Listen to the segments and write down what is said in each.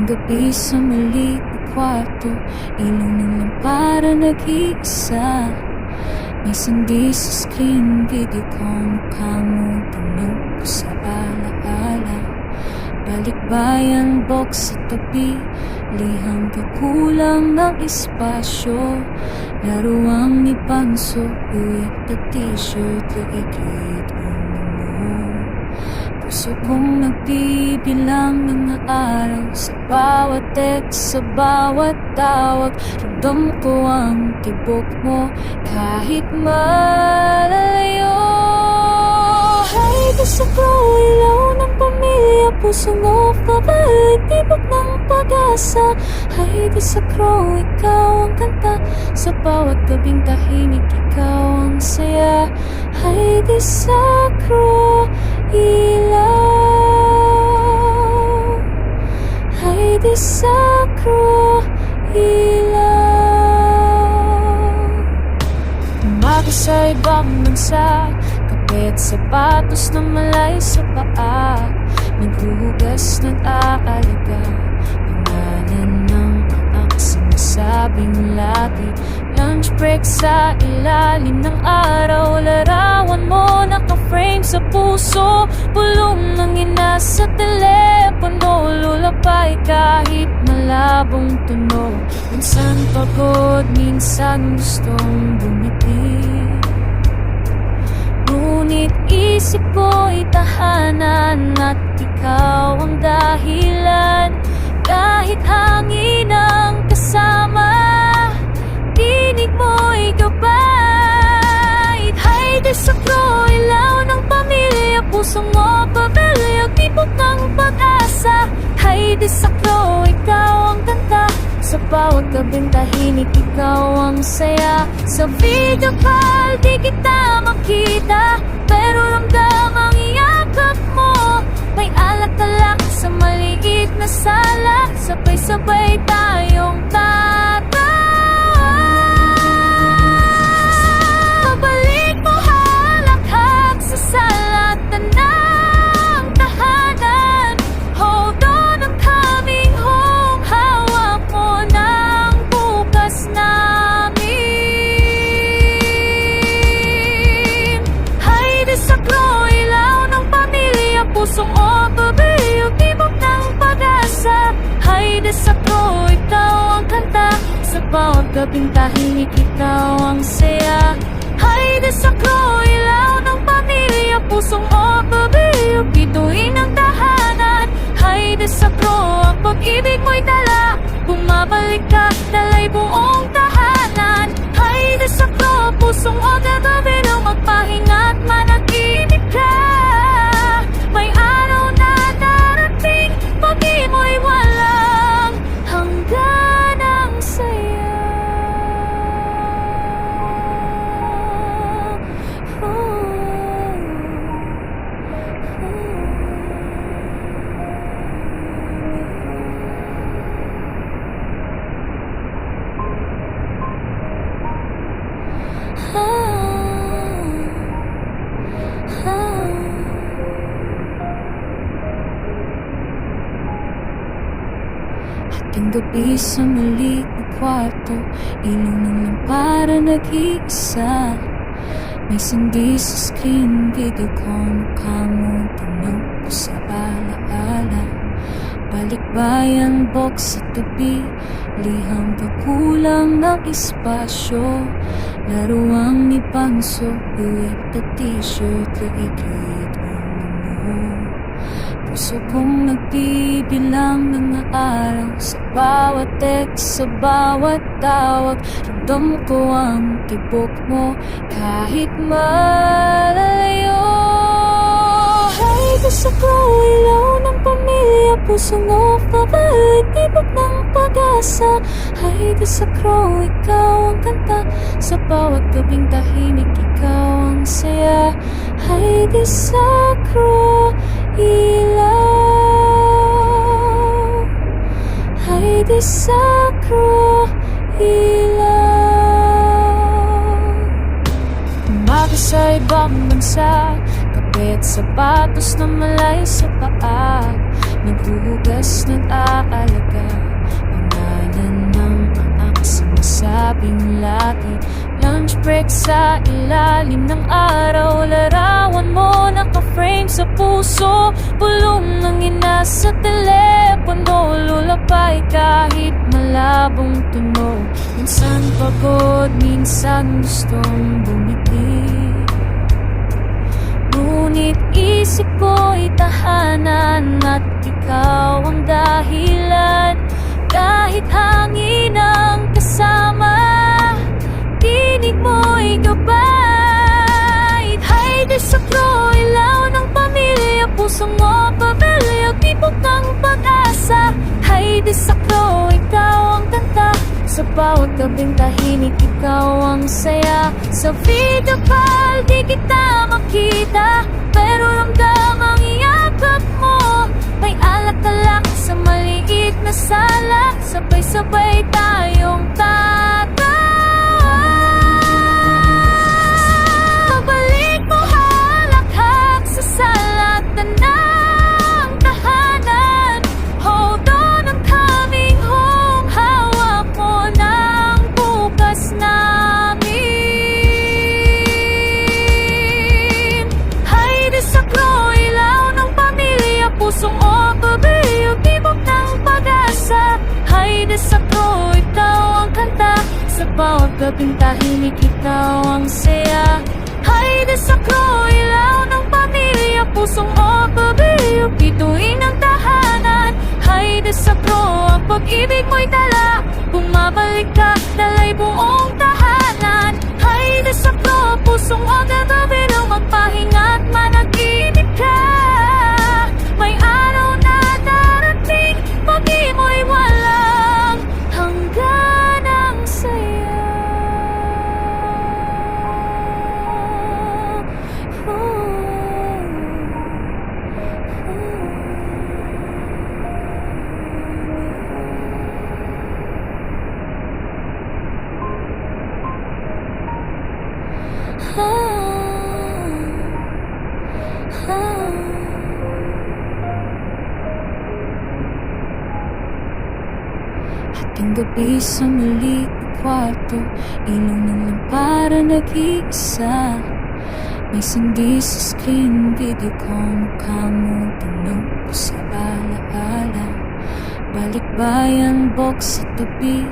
Hating gabi sa maliit na kwarto, ilaw ng lampara nag-iisa. May sandi sa screen, video ko mukha mo, tunog ko sa alaala. Balikbayan box sa tabi, liham kakulang ng espasyo. Laruang ni Panso, with the t-shirt, liigit ang mo. Puso kong nagbibilang ng araw, sa bawat text, sa bawat tawag. Ramdam ko ang tibok mo, kahit malalayo. Hide sa ilaw ng pamilya, pusong off, babalik, tibok ng pag-asa. Hide sa ikaw ang kanta, sa bawat gabing tahimik, ikaw ang saya. Hide sa ilaw, hide sa ilaw. Umaga sa ibang bansa, kapit sapatos na malay sa paa. Naghuhugas, nag-aalaga, pangalan ng anak, sinasabing lagi. Lunch break sa ilalim ng araw, larawan mo naka-frame sa puso. Bulong ng ina sa telepono, lulapay kahit malabong tunog. Minsan pagod, minsan gustong bumiti. Ngunit isip ko'y tahanan, at ikaw ang dahilan. Kahit hangin ang kasama, tinig mo'y gabay. Hide sa ilaw ng pamilya, pusong mo pabilyag, tibok ng pag-asa. Hide sa ikaw ang kanta, sa bawat gabing tahimik, ikaw ang saya. Sa video call, di kita makita, pero ramdam ang yakap mo. May alak-alak sa maliit na sala, sabay-sabay tayong tatawa. Pabalik mo halakhak sa sala, tanang tahanan. Hold on, I'm coming home, hawak mo ng bukas namin. Hide sa ilaw ng pamilya, pusong babayo, tibok ng pag-asa. Hide sa ikaw ang kanta, sa bawat gabing tahimik, ikaw ang saya. Hide sa ilaw ng pamilya, pusong babayo, bituin ang tahanan. Hide sa ang pag-ibig mo'y dala, bumabalik ka, dalay buong tahanan. Hide sa pusong gagawin ang magpahinga at managinip ka. May araw na darating, pag-ibig mo'y walang hanggan ang saya. Hating gabi sa maliit na kwarto, ilaw ng lampara nag-iisa. May sandi sa screen, video ko mukha mo, tunog ko sa alaala. Balikbayan box sa tabi, liham kakulang ng espasyo. Laruang ni Panso, with the t-shirt, liigit ang mo. Puso kong nagbibilang ng araw, sa bawat text, sa bawat tawag. Ramdam ko ang tibok mo, kahit malalayo. Hide sa ilaw ng pamilya, pusong off, babalik, tibok ng pag-asa. Hide sa ikaw ang kanta, sa bawat gabing tahimik, ikaw ang saya. Hide sa ilaw, hide sa ilaw. Umaga sa ibang bansa, kapit sapatos na malay sa paa. naghuhugas, nag-aalaga, pangalan ng anak sa masabing lagi. Lunch break sa ilalim ng araw, larawan mo naka-frame sa puso, bulong ng ina sa telepono, lulapay kahit malabong tunog. Minsan pagod, minsan gustong bumiti, ngunit isip ko'y tahanan at ikaw ang dahilan. Kahit hangin ang kasama, tinig mo'y gabay. Hayde sa pro, ilaw ng pamilya, puso mo pabelyo, tibok ng pag-asa. Hayde sa pro, ikaw ang kanta, sa bawat gabing tahimik ikaw ang saya. Sa video call di kita makita, pero ramdam ang iyakap mo. May alak-alak sa maliit na sala, sabay-sabay tayong tatawa. Pabalik mo halakhak sa salatan ng tahanan. Hold on, I'm coming home. Hawak mo ng bukas namin. Hayde sa klo, ilaw ng pamilya, pusong opabilyo, tibok ng pag-asa. Hayde sa klo, ikaw ang kanta, sa bawat gabing tahimik ikaw ang saya. Hayde sa klo, ilaw ng pamilya, pusong opabilyo, bituin ang tahanan. Hayde sa klo, ang pag-ibig mo'y tala, bumabalik ka, dalay buong tahanan. Hayde sa klo, pusong agad-abilo, magpahinga't managinip ka. May araw na darating, pag-ibig mo'y walang hangganang saya. Hating gabi sa maliit na kwarto, ilaw ng lampara nag-iisa. May sindi sa screen, video call, mukha mo tunog sa alaala. Balikbayan, box sa tabi,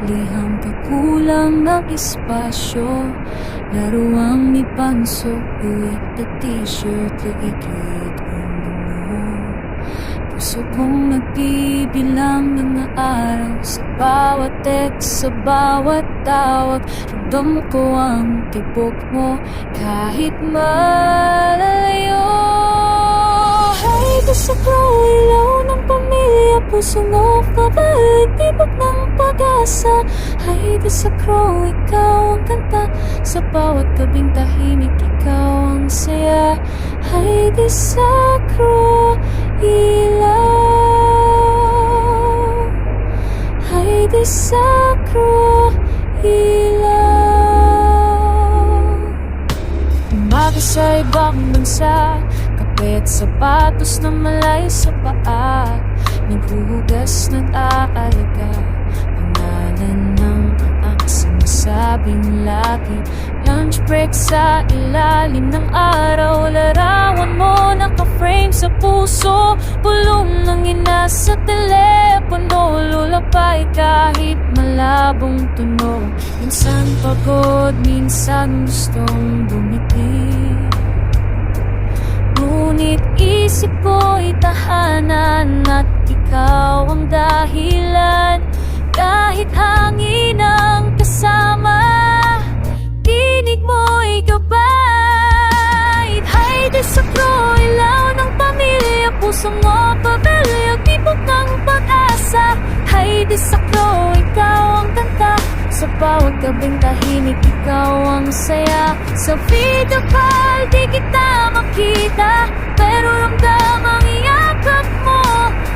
liham pagkulang ng espasyo. Laruang ni Panso, uwit na t-shirt, liit-liit ang mundo. Puso kong nagbibilang mga araw, sa bawat text, sa bawat tawag. Ramdam ko ang tibok mo, kahit malayo. Hayde sa klo, ilaw ng pamilya, puso mo pabalik, tibok ng pag-asa. Hayde sa klo, ikaw ang kanta, sa bawat gabing tahimik ikaw ang saya. Hayde sa klo, ilaw. Hayde sa klo, ilaw. Umaga sa ibang bansa, kape at sapatos na malayo sa paa, naghuhugas, nag-aalaga, pangalan ng anak sa masabing lagi. Lunch break sa ilalim ng araw, larawan mo naka-frame sa puso, bulong ng ina sa telepono, lulapay kahit malabong tunog. Minsan pagod, minsan gustong bumiti, ngunit isip ko'y tahanan at ikaw ang dahilan. Kahit hangin ang kasama, tinig mo'y gabay. Hayde sa klo, ilaw ng pamilya, puso mo pabelyo, tibok ng pag-asa. Hayde sa klo, ikaw ang kanta, sa bawat gabing tahimik ikaw ang saya. Sa video call di kita makita, pero ramdam ang iyakap mo.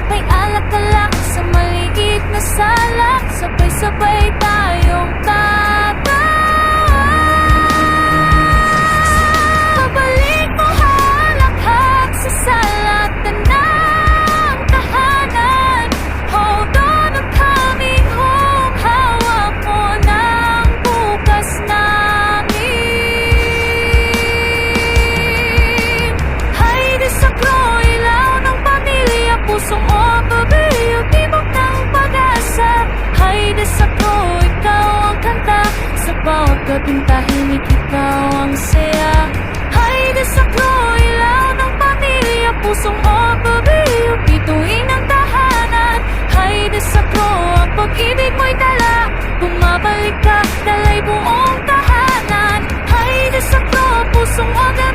May alak-alak sa maliit na sala, sabay-sabay tayong tatawa. Pabalik mo halakhak sa salatan ng tahanan. desakto, ikaw ang kanta. Sa bawat gabing tahimik, ikaw ang saya. Hay desakto, ilaw ng pamilya, pusong otobiyo, bituin ang tahanan. Hay desakto, ang pag-ibig mo'y tala, bumabalik ka, dalay buong tahanan. Hay desakto, pusong otobiyo,